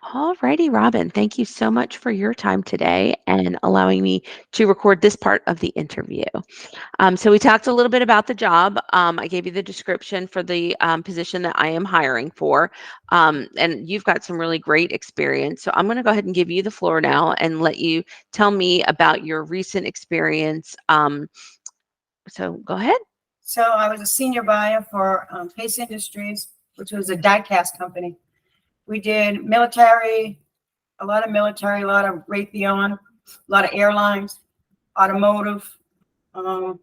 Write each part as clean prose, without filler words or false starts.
Alrighty, Robin, thank you so much for your time today and allowing me to record this part of the interview. So we talked a little bit about the job. I gave you the description for the position that I am hiring for, and you've got some really great experience. So I'm going to go ahead and give you the floor now and let you tell me about your recent experience. So go ahead. So I was a senior buyer for Pace Industries, which was a die-cast company. We did military, a lot of military, a lot of Raytheon, a lot of airlines, automotive, um,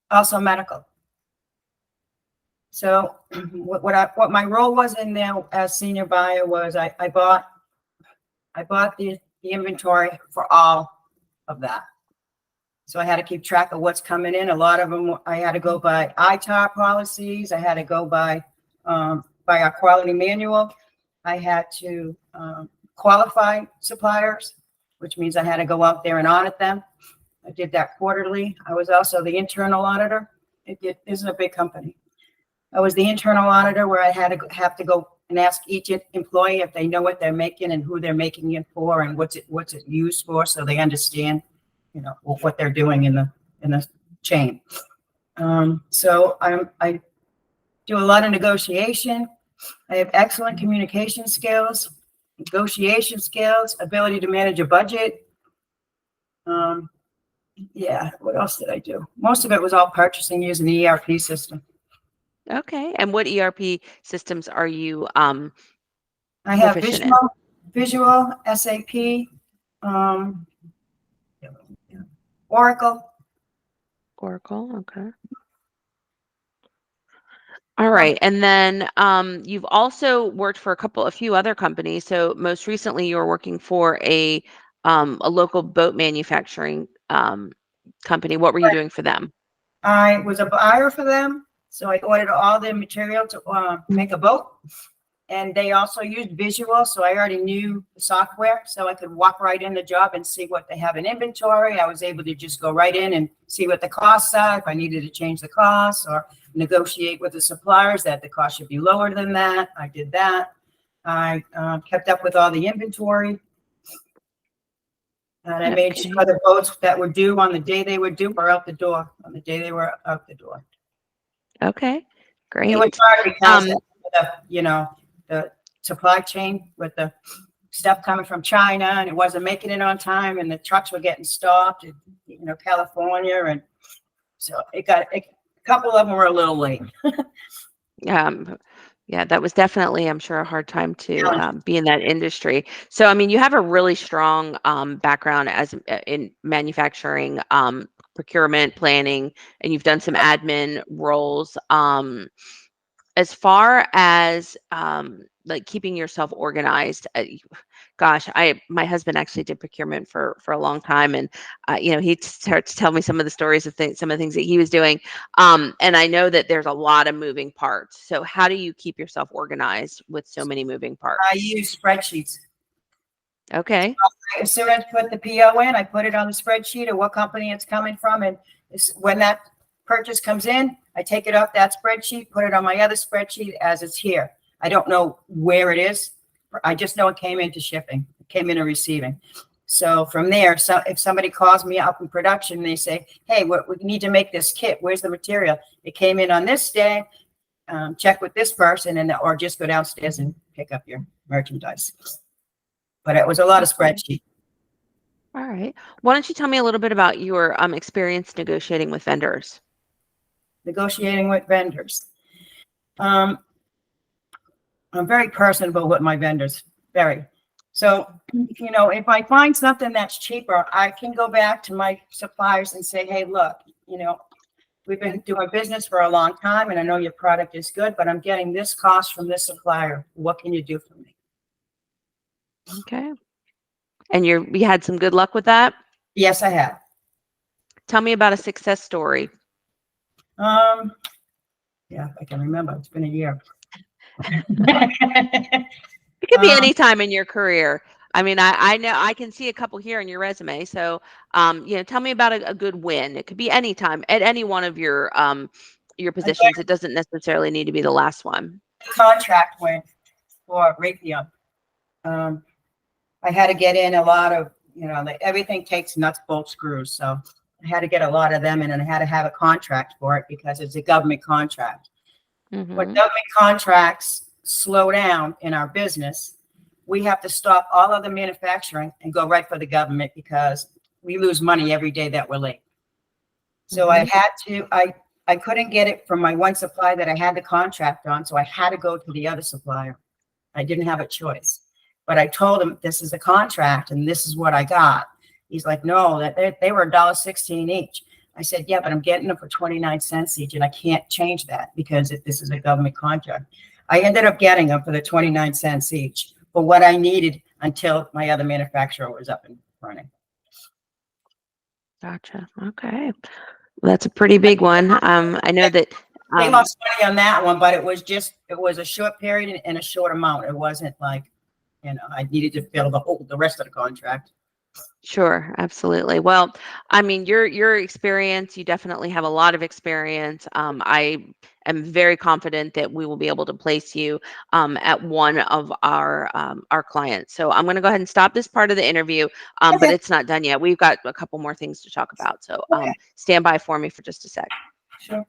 also medical. So what my role was in there as senior buyer was I bought the inventory for all of that. So I had to keep track of what's coming in. A lot of them I had to go by ITAR policies. I had to go by our quality manual. I had to qualify suppliers, which means I had to go out there and audit them. I did that quarterly. I was also the internal auditor. It isn't a big company. I was the internal auditor where I had to have to go and ask each employee if they know what they're making and who they're making it for and what's it used for, so they understand, you know, what they're doing in the chain. So I do a lot of negotiation. I have excellent communication skills, negotiation skills, ability to manage a budget. Yeah, what else did I do? Most of it was all purchasing using the ERP system. Okay. And what ERP systems are you I have proficient in? Visual, SAP, Oracle. Oracle. Okay. All right. And then you've also worked for a few other companies. So most recently, you were working for a local boat manufacturing company. What were you doing for them? I was a buyer for them, so I ordered all the material to make a boat. And they also used Visual, so I already knew the software, so I could walk right in the job and see what they have in inventory. I was able to just go right in and see what the costs are, if I needed to change the costs or negotiate with the suppliers that the cost should be lower than that. I did that. I kept up with all the inventory. And I made sure the boats that were due on the day they were due were out the door, on the day they were out the door. Okay, great. It was hard because, the supply chain with the stuff coming from China, and it wasn't making it on time, and the trucks were getting stopped in, California. And so a couple of them were a little late. Yeah, that was definitely, I'm sure, a hard time to be in that industry. So, I mean, you have a really strong background in manufacturing, procurement, planning, and you've done some admin roles. As far as like keeping yourself organized, gosh, my husband actually did procurement for a long time, and he starts to tell me some of the stories of some of the things that he was doing, and I know that there's a lot of moving parts. So how do you keep yourself organized with so many moving parts? I use spreadsheets. Okay. As soon as I put the PO in, I put it on the spreadsheet of what company it's coming from, and when that purchase comes in, I take it off that spreadsheet, put it on my other spreadsheet as it's here. I don't know where it is. I just know it came into shipping, it came into receiving. So from there, so if somebody calls me up in production, they say, hey, we need to make this kit. Where's the material? It came in on this day. Check with this person, or just go downstairs and pick up your merchandise. But it was a lot of spreadsheet. All right. Why don't you tell me a little bit about your experience negotiating with vendors? Negotiating with vendors. I'm very personable with my vendors, very. So, if I find something that's cheaper, I can go back to my suppliers and say, hey, look, we've been doing business for a long time, and I know your product is good, but I'm getting this cost from this supplier. What can you do for me? Okay. And you had some good luck with that? Yes, I have. Tell me about a success story. Yeah, I can remember. It's been a year. It could be any time in your career. I mean, I know I can see a couple here in your resume. So, tell me about a good win. It could be any time at any one of your positions. It doesn't necessarily need to be the last one. contract went for Raytheon. I had to get in a lot of, like everything takes nuts, bolts, screws. So I had to get a lot of them in, and I had to have a contract for it because it's a government contract. When government contracts slow down in our business, we have to stop all of the manufacturing and go right for the government because we lose money every day that we're late. So I had to, I couldn't get it from my one supplier that I had the contract on. So I had to go to the other supplier. I didn't have a choice, but I told him this is a contract and this is what I got. He's like, no, that they were $1.16 each. I said, yeah, but I'm getting them for 29 cents each, and I can't change that because this is a government contract. I ended up getting them for the 29 cents each for what I needed until my other manufacturer was up and running. Gotcha. Okay. Well, that's a pretty big one. I know that They lost money on that one, but it was a short period and a short amount. It wasn't like, I needed to fill the rest of the contract. Sure, absolutely. Well, I mean, your experience, you definitely have a lot of experience. I am very confident that we will be able to place you at one of our clients. So I'm going to go ahead and stop this part of the interview, but it's not done yet. We've got a couple more things to talk about. So stand by for me for just a sec. Sure.